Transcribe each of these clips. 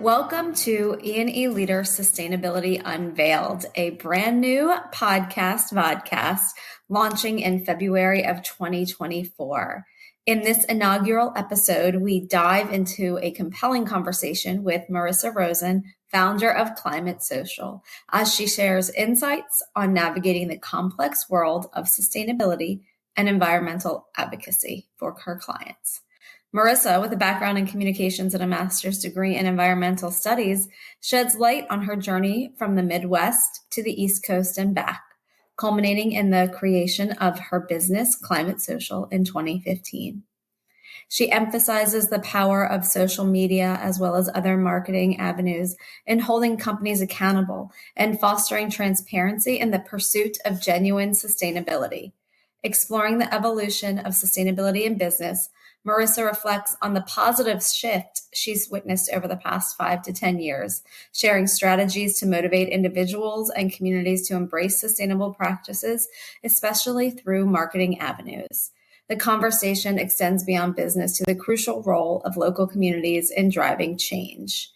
Welcome to E&E Leader Sustainability Unveiled, a brand new vodcast launching in February of 2024. In this inaugural episode, we dive into a compelling conversation with Marissa Rosen, founder of Climate Social, as she shares insights on navigating the complex world of sustainability and environmental advocacy for her clients. Marissa, with a background in communications and a master's degree in environmental studies, sheds light on her journey from the Midwest to the East Coast and back, culminating in the creation of her business, Climate Social, in 2015. She emphasizes the power of social media as well as other marketing avenues in holding companies accountable and fostering transparency in the pursuit of genuine sustainability. Exploring the evolution of sustainability in business, Marissa reflects on the positive shift she's witnessed over the past 5 to 10 years, sharing strategies to motivate individuals and communities to embrace sustainable practices, especially through marketing avenues. The conversation extends beyond business to the crucial role of local communities in driving change.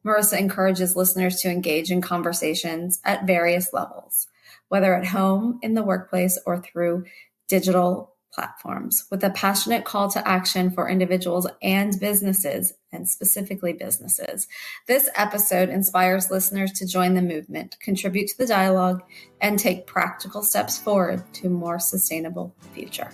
Marissa encourages listeners to engage in conversations at various levels, whether at home, in the workplace, or through digital platforms, with a passionate call to action for individuals and businesses, and specifically businesses. This episode inspires listeners to join the movement, contribute to the dialogue, and take practical steps forward to a more sustainable future.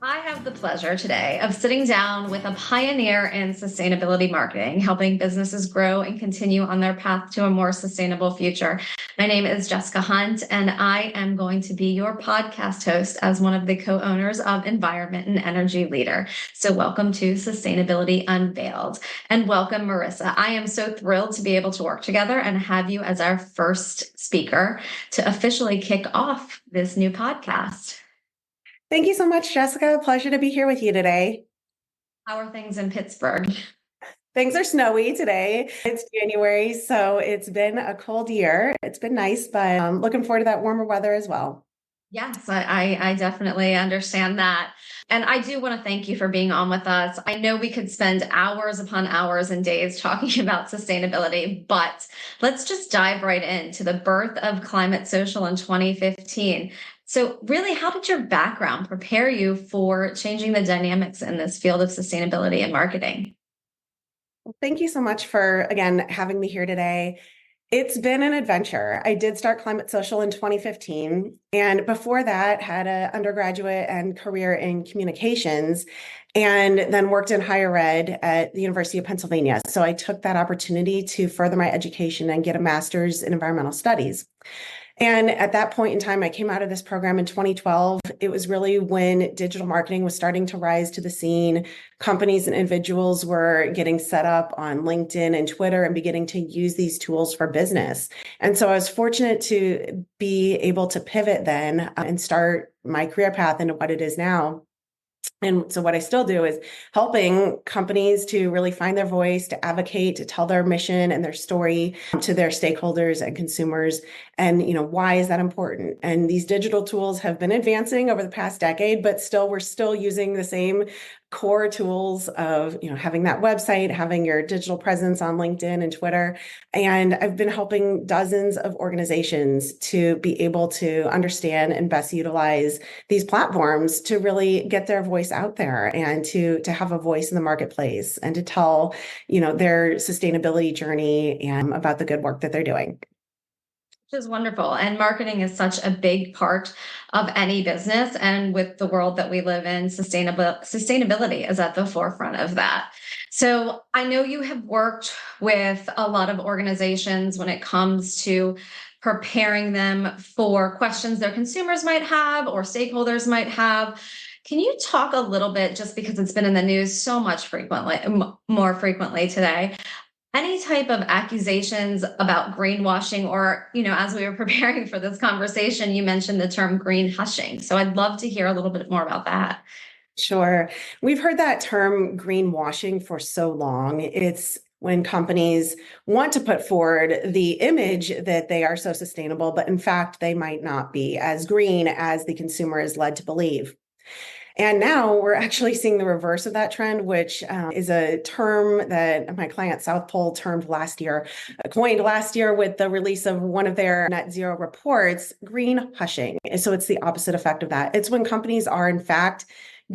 I have the pleasure today of sitting down with a pioneer in sustainability marketing, helping businesses grow and continue on their path to a more sustainable future. My name is Jessica Hunt, and I am going to be your podcast host as one of the co-owners of Environment+Energy Leader. So welcome to Sustainability Unveiled, and welcome, Marissa. I am so thrilled to be able to work together and have you as our first speaker to officially kick off this new podcast. Thank you so much, Jessica. Pleasure to be here with you today. How are things in Pittsburgh? Things are snowy today. It's January, so it's been a cold year. It's been nice, but I'm looking forward to that warmer weather as well. Yes, I definitely understand that. And I do want to thank you for being on with us. I know we could spend hours upon hours and days talking about sustainability, but let's just dive right into the birth of Climate Social in 2015. So really, how did your background prepare you for changing the dynamics in this field of sustainability and marketing? Well, thank you so much for, again, having me here today. It's been an adventure. I did start Climate Social in 2015, and before that had an undergraduate and career in communications, and then worked in higher ed at the University of Pennsylvania. So I took that opportunity to further my education and get a master's in environmental studies. And at that point in time, I came out of this program in 2012. It was really when digital marketing was starting to rise to the scene. Companies and individuals were getting set up on LinkedIn and Twitter and beginning to use these tools for business. And so I was fortunate to be able to pivot then and start my career path into what it is now. And so what I still do is helping companies to really find their voice, to advocate, to tell their mission and their story to their stakeholders and consumers. And, why is that important? And these digital tools have been advancing over the past decade, but we're still using the same core tools of, having that website, having your digital presence on LinkedIn and Twitter. And I've been helping dozens of organizations to be able to understand and best utilize these platforms to really get their voice out there and to have a voice in the marketplace and to tell, their sustainability journey and about the good work that they're doing. Which is wonderful. And marketing is such a big part of any business. And with the world that we live in, sustainability is at the forefront of that. So I know you have worked with a lot of organizations when it comes to preparing them for questions their consumers might have or stakeholders might have. Can you talk a little bit, just because it's been in the news so much more frequently today, any type of accusations about greenwashing, or, as we were preparing for this conversation, you mentioned the term green hushing. So I'd love to hear a little bit more about that. Sure. We've heard that term greenwashing for so long. It's when companies want to put forward the image that they are so sustainable, but in fact, they might not be as green as the consumer is led to believe. And now we're actually seeing the reverse of that trend, which is a term that my client South Pole coined last year with the release of one of their net zero reports, green hushing. So it's the opposite effect of that. It's when companies are in fact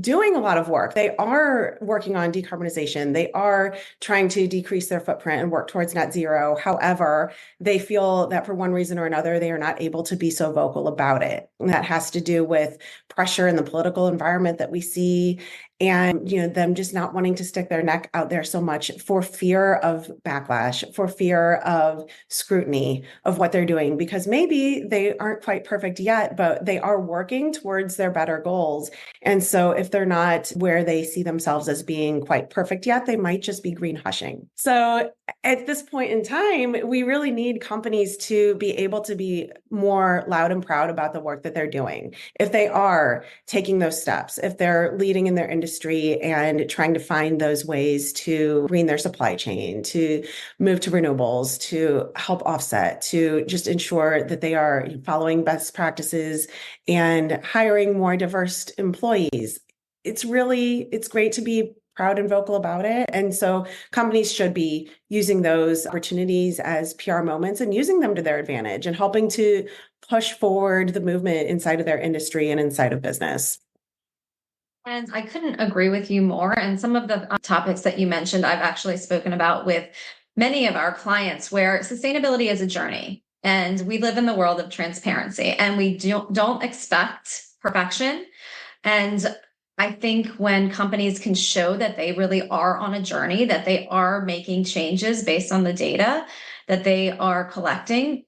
doing a lot of work. They are working on decarbonization. They are trying to decrease their footprint and work towards net zero. However, they feel that for one reason or another, they are not able to be so vocal about it. And that has to do with pressure in the political environment that we see, and them just not wanting to stick their neck out there so much for fear of backlash, for fear of scrutiny of what they're doing, because maybe they aren't quite perfect yet, but they are working towards their better goals. And so if they're not where they see themselves as being quite perfect yet, they might just be green hushing. So at this point in time, we really need companies to be able to be more loud and proud about the work that they're doing. If they are taking those steps, if they're leading in their industry and trying to find those ways to green their supply chain, to move to renewables, to help offset, to just ensure that they are following best practices and hiring more diverse employees. It's great to be proud and vocal about it. And so companies should be using those opportunities as PR moments and using them to their advantage and helping to push forward the movement inside of their industry and inside of business. And I couldn't agree with you more. And some of the topics that you mentioned, I've actually spoken about with many of our clients, where sustainability is a journey. And we live in the world of transparency, and we don't expect perfection. And I think when companies can show that they really are on a journey, that they are making changes based on the data that they are collecting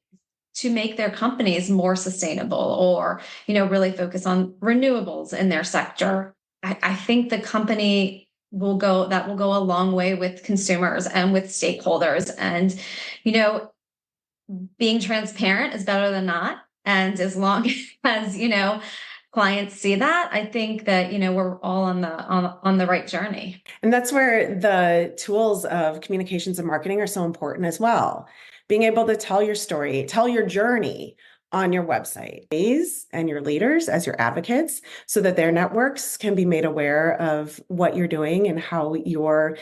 to make their companies more sustainable, or really focus on renewables in their sector, I think the company will go a long way with consumers and with stakeholders. And being transparent is better than not. And as long as clients see that, I think that we're all on the right journey. And that's where the tools of communications and marketing are so important as well. Being able to tell your story, tell your journey on your website, and your leaders as your advocates, so that their networks can be made aware of what you're doing and how you're,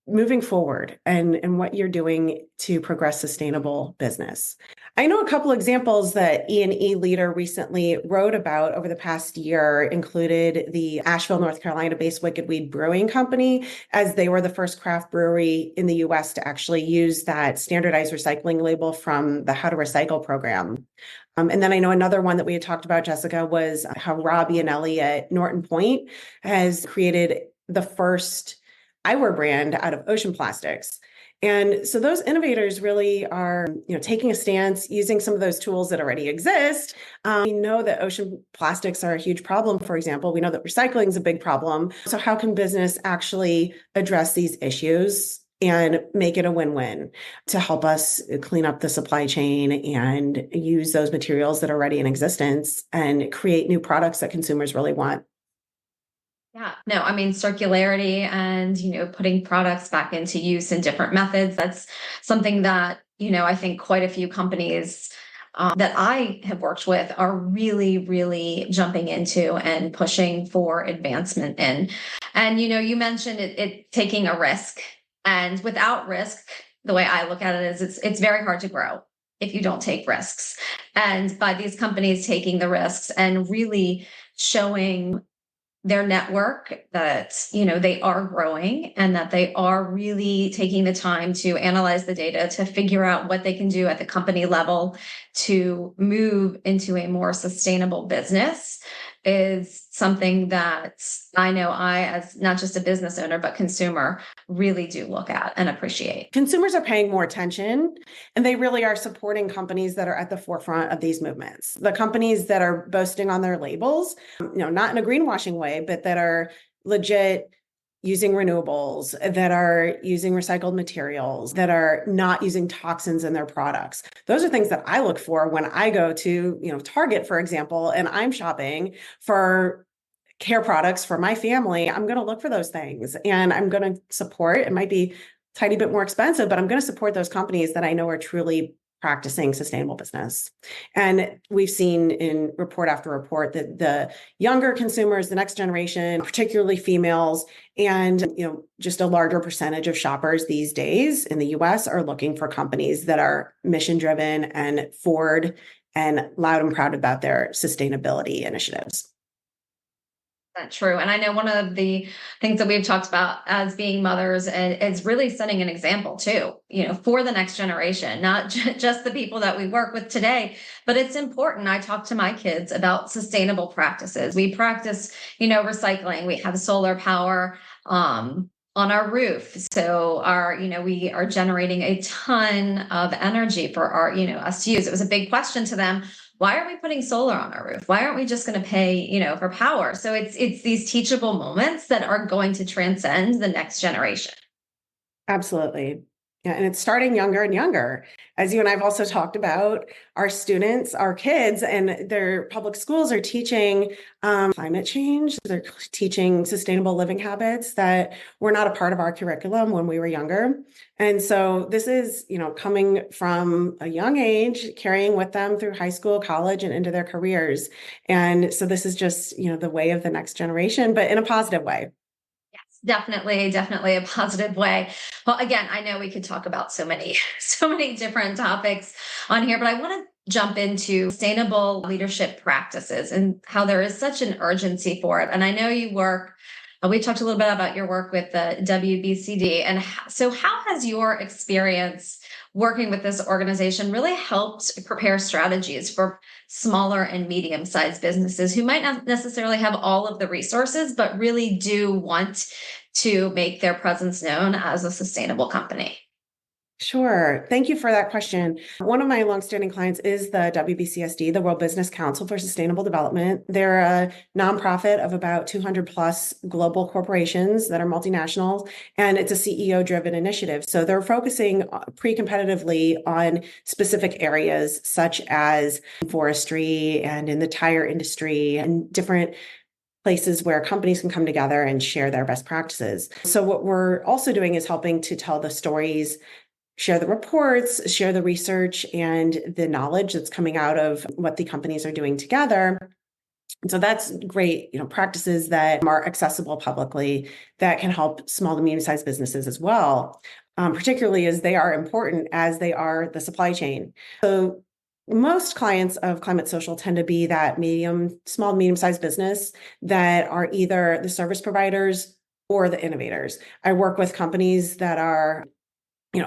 moving forward, and what you're doing to progress sustainable business. I know a couple examples that E&E Leader recently wrote about over the past year included the Asheville, North Carolina-based Wicked Weed Brewing Company, as they were the first craft brewery in the US to actually use that standardized recycling label from the How to Recycle program. And then I know another one that we had talked about, Jessica, was how Robbie and Ellie at Norton Point has created the first eyewear brand out of ocean plastics. And so those innovators really are, taking a stance, using some of those tools that already exist. We know that ocean plastics are a huge problem, for example. We know that recycling is a big problem. So how can business actually address these issues and make it a win-win to help us clean up the supply chain and use those materials that are already in existence and create new products that consumers really want? Yeah, no, I mean, circularity and, putting products back into use in different methods. That's something that, I think quite a few companies that I have worked with are really, really jumping into and pushing for advancement in. And, you mentioned it taking a risk, and without risk, the way I look at it is it's very hard to grow if you don't take risks. And by these companies taking the risks and really showing their network that they are growing, and that they are really taking the time to analyze the data to figure out what they can do at the company level to move into a more sustainable business, is something that I know I, as not just a business owner but consumer, really do look at and appreciate. Consumers are paying more attention, and they really are supporting companies that are at the forefront of these movements. The companies that are boasting on their labels, not in a greenwashing way, but that are legit using renewables, that are using recycled materials, that are not using toxins in their products. Those are things that I look for when I go to, Target, for example, and I'm shopping for care products for my family. I'm going to look for those things, and I'm going to support. It might be a tiny bit more expensive, but I'm going to support those companies that I know are truly practicing sustainable business. And we've seen in report after report that the younger consumers, the next generation, particularly females, and just a larger percentage of shoppers these days in the US are looking for companies that are mission driven and forward and loud and proud about their sustainability initiatives. That's true. And I know one of the things that we've talked about as being mothers is really setting an example too, for the next generation, not just the people that we work with today, but it's important. I talk to my kids about sustainable practices. We practice, recycling. We have solar power, on our roof. So we are generating a ton of energy for our, us to use. It was a big question to them. Why are we putting solar on our roof? Why aren't we just going to pay, for power? So it's these teachable moments that are going to transcend the next generation. Absolutely. Yeah, and it's starting younger and younger. As you and I've also talked about, our students, our kids, and their public schools are teaching climate change. They're teaching sustainable living habits that were not a part of our curriculum when we were younger. And so this is, coming from a young age, carrying with them through high school, college, and into their careers. And so this is just, the way of the next generation, but in a positive way. Definitely a positive way. Well, again, I know we could talk about so many different topics on here, but I want to jump into sustainable leadership practices and how there is such an urgency for it. And I know you work, we talked a little bit about your work with the WBCD. And so how has your experience working with this organization really helped prepare strategies for smaller and medium-sized businesses who might not necessarily have all of the resources, but really do want to make their presence known as a sustainable company? Sure. Thank you for that question. One of my longstanding clients is the WBCSD, the World Business Council for Sustainable Development. They're a nonprofit of about 200 plus global corporations that are multinational, and it's a CEO-driven initiative. So they're focusing pre-competitively on specific areas such as forestry and in the tire industry and different places where companies can come together and share their best practices. So what we're also doing is helping to tell the stories, share the reports, share the research and the knowledge that's coming out of what the companies are doing together. And so that's great, practices that are accessible publicly that can help small to medium-sized businesses as well, particularly as they are important as they are the supply chain. So most clients of Climate Social tend to be that small, medium-sized business that are either the service providers or the innovators. I work with companies that are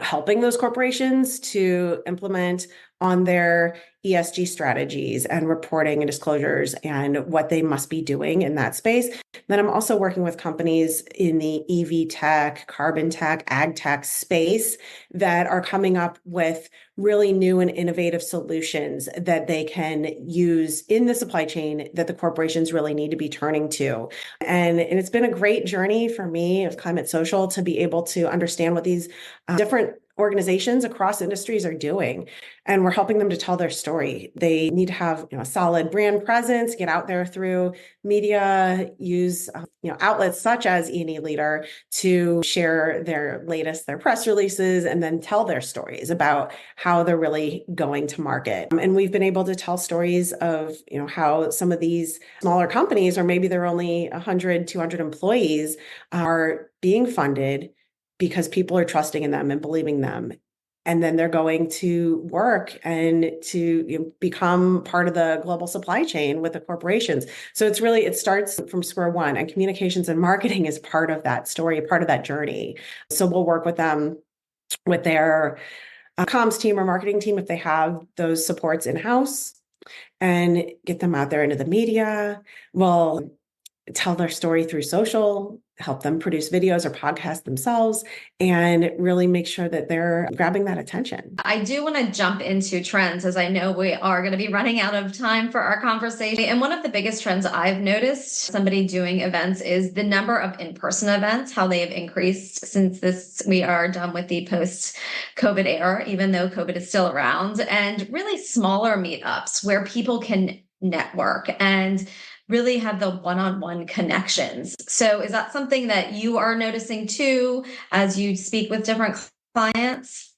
helping those corporations to implement on their ESG strategies and reporting and disclosures and what they must be doing in that space. Then I'm also working with companies in the EV tech, carbon tech, ag tech space that are coming up with really new and innovative solutions that they can use in the supply chain that the corporations really need to be turning to. And it's been a great journey for me of Climate Social to be able to understand what these different organizations across industries are doing. And we're helping them to tell their story. They need to have a solid brand presence, get out there through media, use outlets such as E&E Leader to share their press releases, and then tell their stories about how they're really going to market. And we've been able to tell stories of how some of these smaller companies, or maybe they're only 100, 200 employees, are being funded because people are trusting in them and believing them. And then they're going to work and to become part of the global supply chain with the corporations. So it starts from square one, and communications and marketing is part of that story, part of that journey. So we'll work with them with their comms team or marketing team if they have those supports in-house, and get them out there into the media. We'll tell their story through social, help them produce videos or podcasts themselves, and really make sure that they're grabbing that attention. I do want to jump into trends, as I know we are going to be running out of time for our conversation. And one of the biggest trends I've noticed somebody doing events is the number of in-person events, how they have increased since we are done with the post-COVID era, even though COVID is still around, and really smaller meetups where people can network and really have the one-on-one connections. So is that something that you are noticing too as you speak with different clients?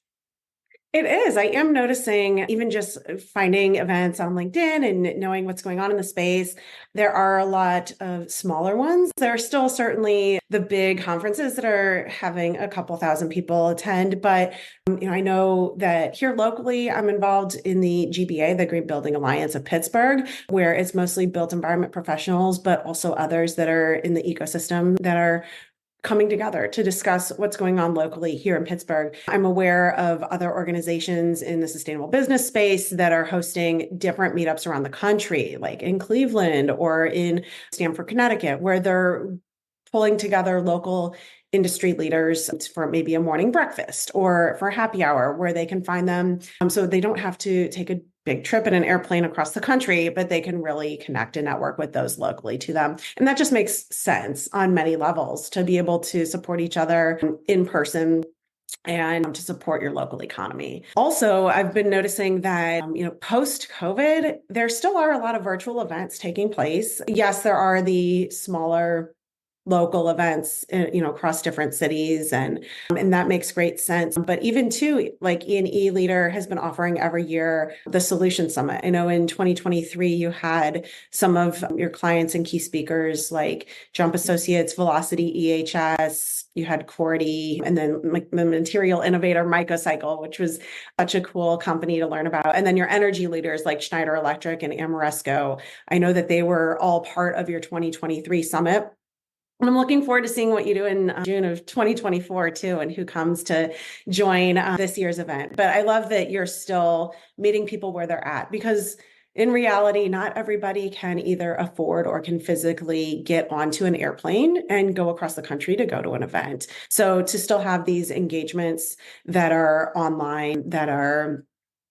It is. I am noticing, even just finding events on LinkedIn and knowing what's going on in the space, there are a lot of smaller ones. There are still certainly the big conferences that are having a couple thousand people attend. But, I know that here locally, I'm involved in the GBA, the Green Building Alliance of Pittsburgh, where it's mostly built environment professionals, but also others that are in the ecosystem that are coming together to discuss what's going on locally here in Pittsburgh. I'm aware of other organizations in the sustainable business space that are hosting different meetups around the country, like in Cleveland or in Stamford, Connecticut, where they're pulling together local industry leaders for maybe a morning breakfast or for happy hour where they can find them, so they don't have to take a big trip in an airplane across the country, but they can really connect and network with those locally to them. And that just makes sense on many levels to be able to support each other in person and to support your local economy. Also, I've been noticing that, post COVID, there still are a lot of virtual events taking place. Yes, there are the smaller local events, across different cities, and that makes great sense. But even too, like E&E Leader has been offering every year the Solution Summit. I know in 2023 you had some of your clients and key speakers like Jump Associates, Velocity EHS, you had Cordy, and then like the material innovator Mycocycle, which was such a cool company to learn about. And then your energy leaders like Schneider Electric and Ameresco. I know that they were all part of your 2023 summit. And I'm looking forward to seeing what you do in June of 2024 too, and who comes to join this year's event. But I love that you're still meeting people where they're at, because in reality, not everybody can either afford or can physically get onto an airplane and go across the country to go to an event. So to still have these engagements that are online, that are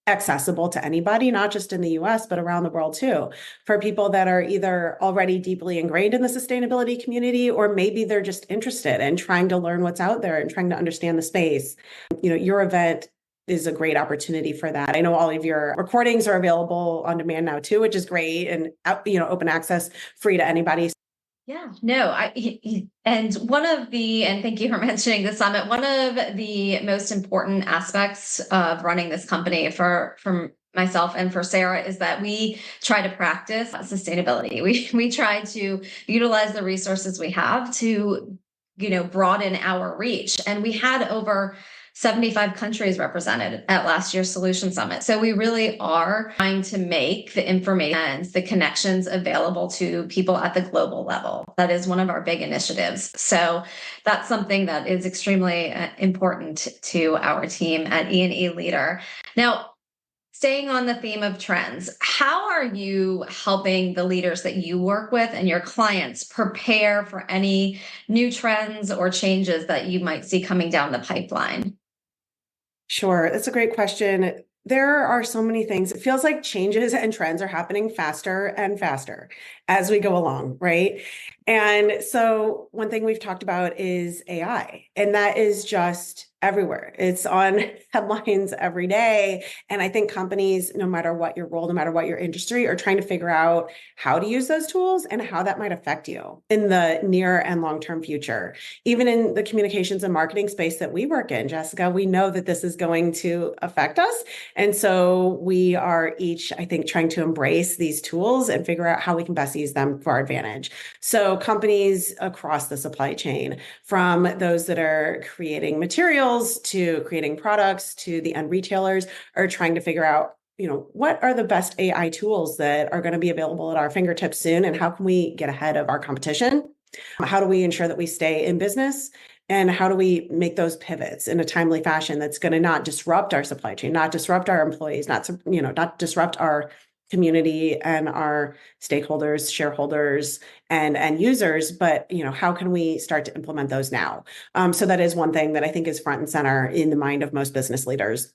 accessible to anybody, not just in the US, but around the world too, for people that are either already deeply ingrained in the sustainability community, or maybe they're just interested and trying to learn what's out there and trying to understand the space. Your event is a great opportunity for that. I know all of your recordings are available on demand now too, which is great, and open access, free to anybody. Yeah, no, and thank you for mentioning the summit. One of the most important aspects of running this company from myself and for Sarah is that we try to practice sustainability. We try to utilize the resources we have to, broaden our reach. And we had over 75 countries represented at last year's Solution Summit. So we really are trying to make the information, the connections available to people at the global level. That is one of our big initiatives. So that's something that is extremely important to our team at E&E Leader. Now, staying on the theme of trends, how are you helping the leaders that you work with and your clients prepare for any new trends or changes that you might see coming down the pipeline? Sure, that's a great question. There are so many things. It feels like changes and trends are happening faster and faster as we go along, right? And so one thing we've talked about is AI, and that is just everywhere. It's on headlines every day. And I think companies, no matter what your role, no matter what your industry, are trying to figure out how to use those tools and how that might affect you in the near and long-term future. Even in the communications and marketing space that we work in, Jessica, we know that this is going to affect us. And so we are each, I think, trying to embrace these tools and figure out how we can best use them for our advantage. So companies across the supply chain, from those that are creating materials to creating products to the end retailers, are trying to figure out, what are the best AI tools that are going to be available at our fingertips soon, and how can we get ahead of our competition? How do we ensure that we stay in business? And how do we make those pivots in a timely fashion that's going to not disrupt our supply chain, not disrupt our employees, not disrupt our community and our stakeholders, shareholders, and users, but how can we start to implement those now? So that is one thing that I think is front and center in the mind of most business leaders.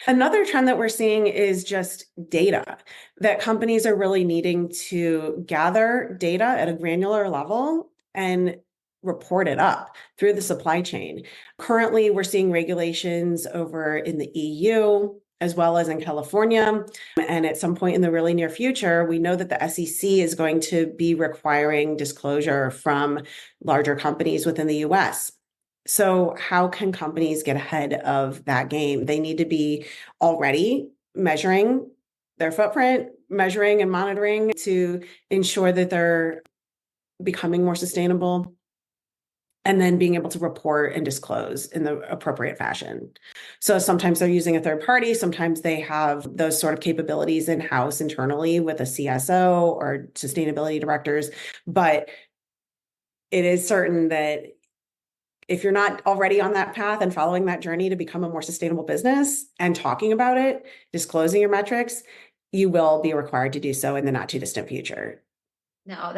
Another trend that we're seeing is just data, that companies are really needing to gather data at a granular level and report it up through the supply chain. Currently, we're seeing regulations over in the EU as well as in California. And at some point in the really near future, we know that the SEC is going to be requiring disclosure from larger companies within the US. So how can companies get ahead of that game? They need to be already measuring their footprint, measuring and monitoring to ensure that they're becoming more sustainable, and then being able to report and disclose in the appropriate fashion. So sometimes they're using a third party, sometimes they have those sort of capabilities in-house internally with a CSO or sustainability directors. But it is certain that if you're not already on that path and following that journey to become a more sustainable business and talking about it, disclosing your metrics, you will be required to do so in the not too distant future. No,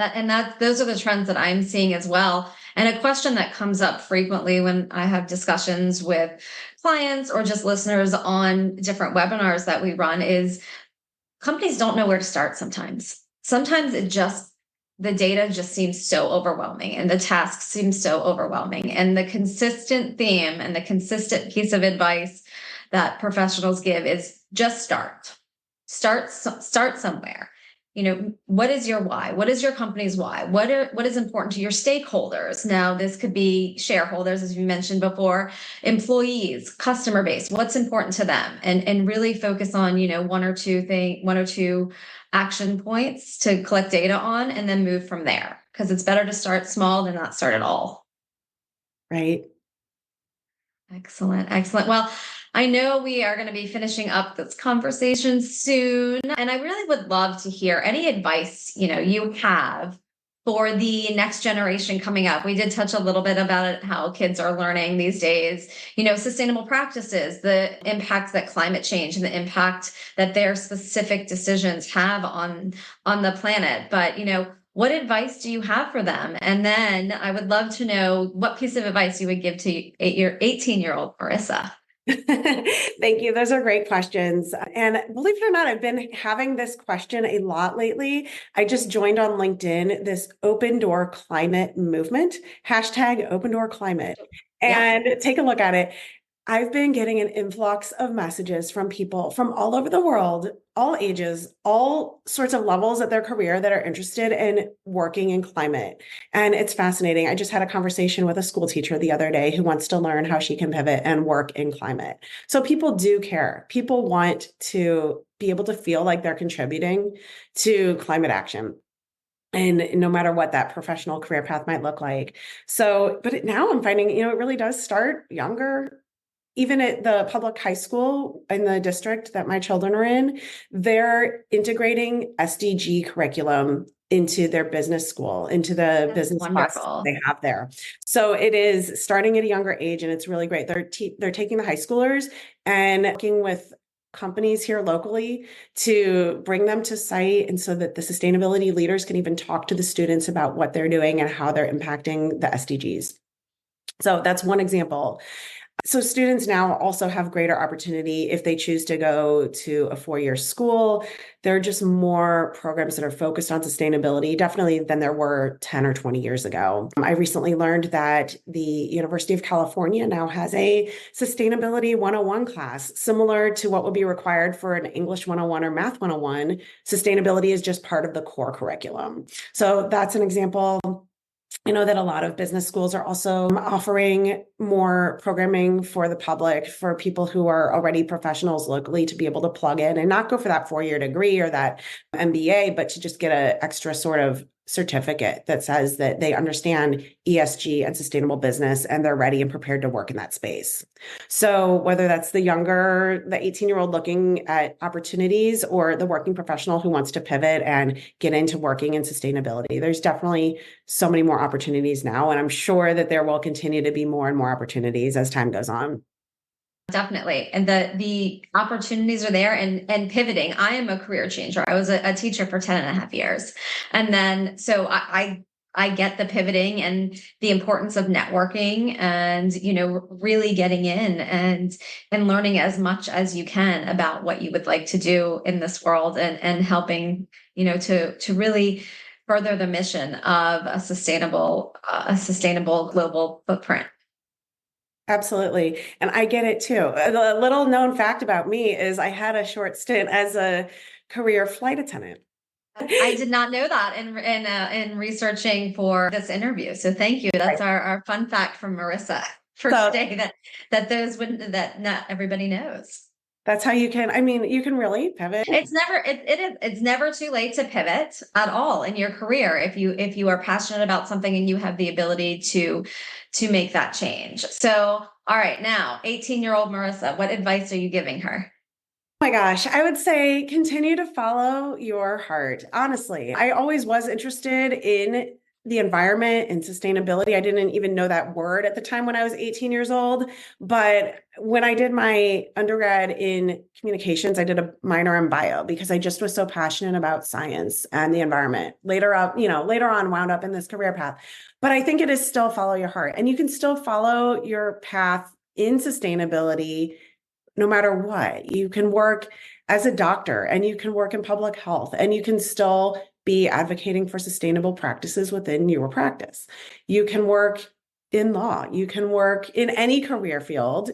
those are the trends that I'm seeing as well. And a question that comes up frequently when I have discussions with clients or just listeners on different webinars that we run is companies don't know where to start sometimes. Sometimes the data just seems so overwhelming and the tasks seem so overwhelming. And the consistent theme and the consistent piece of advice that professionals give is just start. Start somewhere. What is your why? What is your company's why? What is important to your stakeholders? Now, this could be shareholders, as we mentioned before, employees, customer base. What's important to them, and really focus on one or two action points to collect data on, and then move from there. Because it's better to start small than not start at all. Right. Excellent. Excellent. Well, I know we are going to be finishing up this conversation soon, and I really would love to hear any advice, you have for the next generation coming up. We did touch a little bit about it, how kids are learning these days, sustainable practices, the impact that climate change and the impact that their specific decisions have on the planet. But, what advice do you have for them? And then I would love to know what piece of advice you would give to your 18-year-old Marissa. Thank you. Those are great questions. And believe it or not, I've been having this question a lot lately. I just joined on LinkedIn this open door climate movement, hashtag open door climate, and take a look at it. I've been getting an influx of messages from people from all over the world, all ages, all sorts of levels of their career that are interested in working in climate. And it's fascinating. I just had a conversation with a school teacher the other day who wants to learn how she can pivot and work in climate. So people do care. People want to be able to feel like they're contributing to climate action. And no matter what that professional career path might look like. So, but now I'm finding, it really does start younger. Even at the public high school in the district that my children are in, they're integrating SDG curriculum into their business school, into the business classes they have there. So it is starting at a younger age, and it's really great. They're taking the high schoolers and working with companies here locally to bring them to site, and so that the sustainability leaders can even talk to the students about what they're doing and how they're impacting the SDGs. So that's one example. So students now also have greater opportunity if they choose to go to a four-year school. There are just more programs that are focused on sustainability, definitely than there were 10 or 20 years ago. I recently learned that the University of California now has a Sustainability 101 class, similar to what would be required for an English 101 or Math 101. Sustainability is just part of the core curriculum. So that's an example. I know that a lot of business schools are also offering more programming for the public, for people who are already professionals locally to be able to plug in and not go for that four-year degree or that MBA, but to just get an extra sort of certificate that says that they understand ESG and sustainable business and they're ready and prepared to work in that space. So whether that's the 18-year-old looking at opportunities or the working professional who wants to pivot and get into working in sustainability, there's definitely so many more opportunities now. And I'm sure that there will continue to be more and more opportunities as time goes on. Definitely. And the opportunities are there, and pivoting. I am a career changer. I was a teacher for 10 and a half years. And then, so I get the pivoting and the importance of networking and, really getting in and learning as much as you can about what you would like to do in this world, and helping, to really further the mission of a sustainable global footprint. Absolutely. And I get it too. A little known fact about me is I had a short stint as a career flight attendant. I did not know that in researching for this interview. So thank you. That's our fun fact from Marissa. per day that not everybody knows. That's how you can really pivot. It's never too late to pivot at all in your career if you are passionate about something and you have the ability to make that change. So, all right, now 18-year-old Marissa, what advice are you giving her? Oh my gosh, I would say continue to follow your heart. Honestly, I always was interested in the environment and sustainability. I didn't even know that word at the time when I was 18 years old. But when I did my undergrad in communications, I did a minor in bio because I just was so passionate about science and the environment. Later on wound up in this career path. But I think it is still follow your heart, and you can still follow your path in sustainability no matter what. You can work as a doctor and you can work in public health and you can still be advocating for sustainable practices within your practice. You can work in law. You can work in any career field.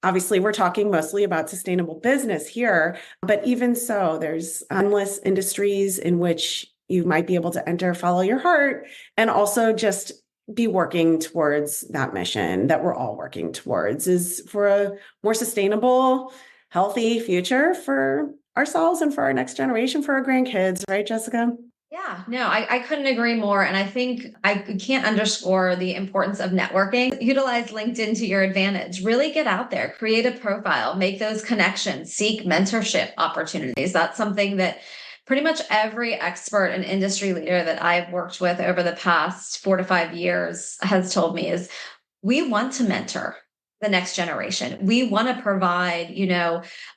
Obviously, we're talking mostly about sustainable business here, but even so, there's endless industries in which you might be able to enter, follow your heart, and also just be working towards that mission that we're all working towards, is for a more sustainable, healthy future for ourselves and for our next generation, for our grandkids, right, Jessica? Yeah, no, I couldn't agree more. And I think I can't underscore the importance of networking. Utilize LinkedIn to your advantage. Really get out there, create a profile, make those connections, seek mentorship opportunities. That's something that pretty much every expert and industry leader that I've worked with over the past 4 to 5 years has told me is we want to mentor the next generation. We want to provide,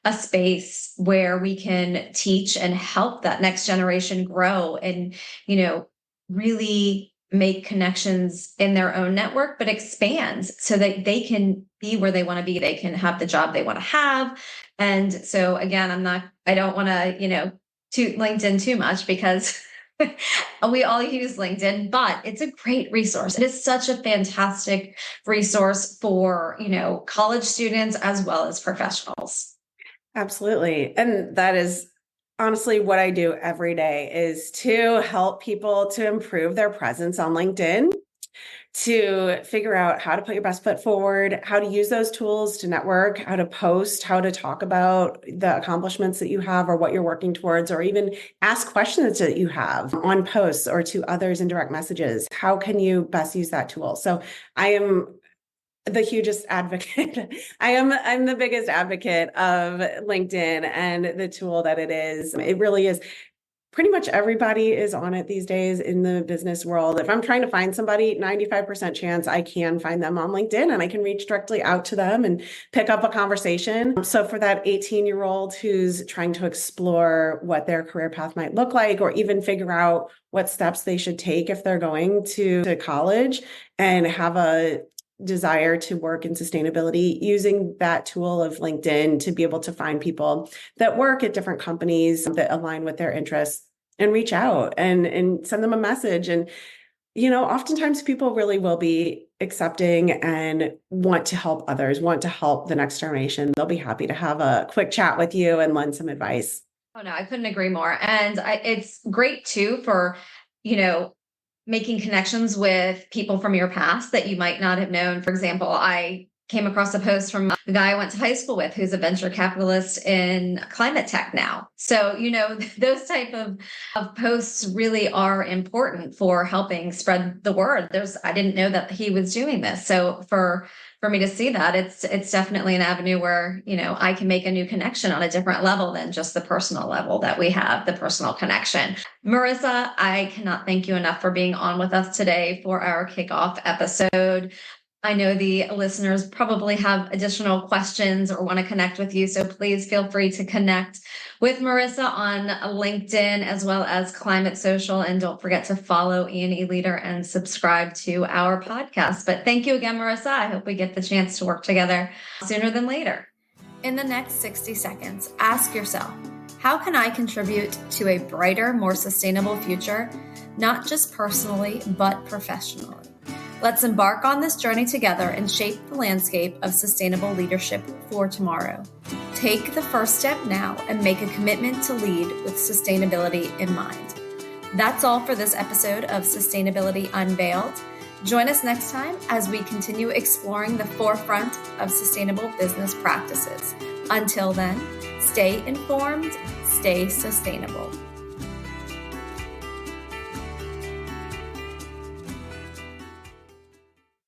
a space where we can teach and help that next generation grow and, really make connections in their own network, but expand so that they can be where they want to be. They can have the job they want to have. And so again, I don't want to, toot LinkedIn too much because we all use LinkedIn, but it's a great resource. It is such a fantastic resource for, college students as well as professionals. Absolutely. And that is honestly what I do every day, is to help people to improve their presence on LinkedIn, to figure out how to put your best foot forward, how to use those tools to network, how to post, how to talk about the accomplishments that you have or what you're working towards, or even ask questions that you have on posts or to others in direct messages. How can you best use that tool? So I am the hugest advocate. I'm the biggest advocate of LinkedIn and the tool that it is. It really is. Pretty much everybody is on it these days in the business world. If I'm trying to find somebody, 95% chance I can find them on LinkedIn and I can reach directly out to them and pick up a conversation. So for that 18-year-old who's trying to explore what their career path might look like, or even figure out what steps they should take if they're going to college and have a desire to work in sustainability, using that tool of LinkedIn to be able to find people that work at different companies that align with their interests and reach out and send them a message. And, oftentimes people really will be accepting and want to help others, want to help the next generation. They'll be happy to have a quick chat with you and lend some advice. Oh no, I couldn't agree more. And it's great too for, making connections with people from your past that you might not have known. For example, I came across a post from the guy I went to high school with, who's a venture capitalist in climate tech now. So, those type of posts really are important for helping spread the word. I didn't know that he was doing this. So for me to see that, it's definitely an avenue where, I can make a new connection on a different level than just the personal level that we have, the personal connection. Marissa, I cannot thank you enough for being on with us today for our kickoff episode. I know the listeners probably have additional questions or want to connect with you, so please feel free to connect with Marissa on LinkedIn as well as Climate Social. And don't forget to follow E&E Leader and subscribe to our podcast. But thank you again, Marissa. I hope we get the chance to work together sooner than later. In the next 60 seconds, ask yourself, how can I contribute to a brighter, more sustainable future, not just personally, but professionally? Let's embark on this journey together and shape the landscape of sustainable leadership for tomorrow. Take the first step now and make a commitment to lead with sustainability in mind. That's all for this episode of Sustainability Unveiled. Join us next time as we continue exploring the forefront of sustainable business practices. Until then, stay informed, stay sustainable.